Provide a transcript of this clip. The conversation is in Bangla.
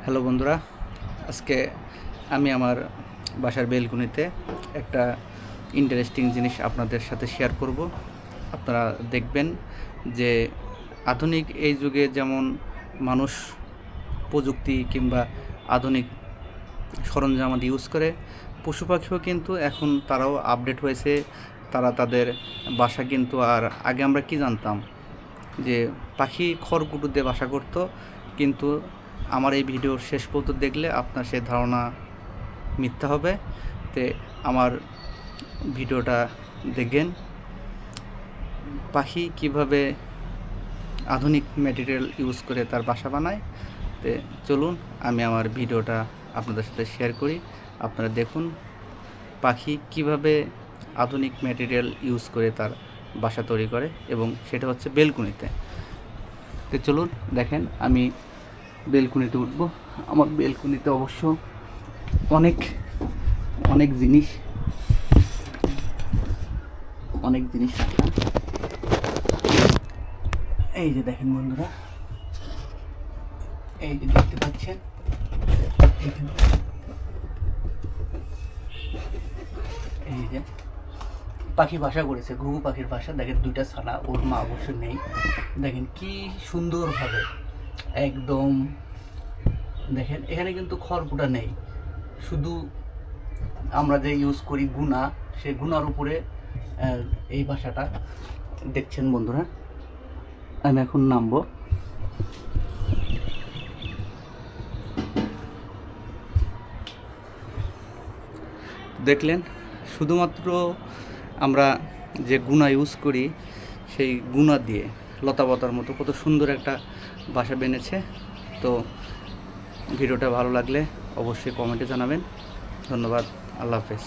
হ্যালো বন্ধুরা, আজকে আমি আমার বাসার বেলকুনিতে একটা ইন্টারেস্টিং জিনিস আপনাদের সাথে শেয়ার করব। আপনারা দেখবেন যে আধুনিক এই যুগে যেমন মানুষ প্রযুক্তি কিংবা আধুনিক সরঞ্জাম ইউজ করে, পশু পাখিও কিন্তু এখন তারাও আপডেট হয়েছে। তারা তাদের বাসা কিন্তু আর আগে আমরা কি জানতাম যে পাখি খড়কুটো দিয়ে বাসা করতো, কিন্তু আমার এই ভিডিওর শেষ পর্যন্ত দেখলে আপনার সেই ধারণা মিথ্যা হবে। তে আমার ভিডিওটা দেখেন পাখি কিভাবে আধুনিক ম্যাটেরিয়াল ইউজ করে তার বাসা বানায়। তে চলুন আমি আমার ভিডিওটা আপনাদের সাথে শেয়ার করি। আপনারা দেখুন পাখি কিভাবে আধুনিক ম্যাটেরিয়াল ইউজ করে তার বাসা তৈরি করে, এবং সেটা হচ্ছে বেলকুনিতে। তো চলুন দেখেন, আমি বেলকুনিতে উঠব। আমার বেলকুনিতে অবশ্য অনেক অনেক জিনিস রাখা। এই যে দেখেন বন্ধুরা, এই যে দেখতে পাচ্ছেন এখানে, এই যে পাখি বাসা করেছে, ঘুঘু পাখির বাসা। দেখেন দুইটা ছানা, ওর মা অবশ্য নেই। দেখেন কি সুন্দরভাবে একদম। দেখেন এখানে কিন্তু খড়কুটা নেই, শুধু আমরা যে ইউজ করি গুনা, সেই গুনার উপরে এই বাসাটা দেখছেন বন্ধুরা। আমি এখন নামবো। দেখলেন শুধুমাত্র আমরা যে গুনা ইউজ করি, সেই গুনা দিয়ে লতাপাতার মতো কত সুন্দর একটা বাসা বেনেছে। তো ভিডিওটা ভালো লাগলে অবশ্যই কমেন্টে জানাবেন। ধন্যবাদ। আল্লাহ হাফেজ।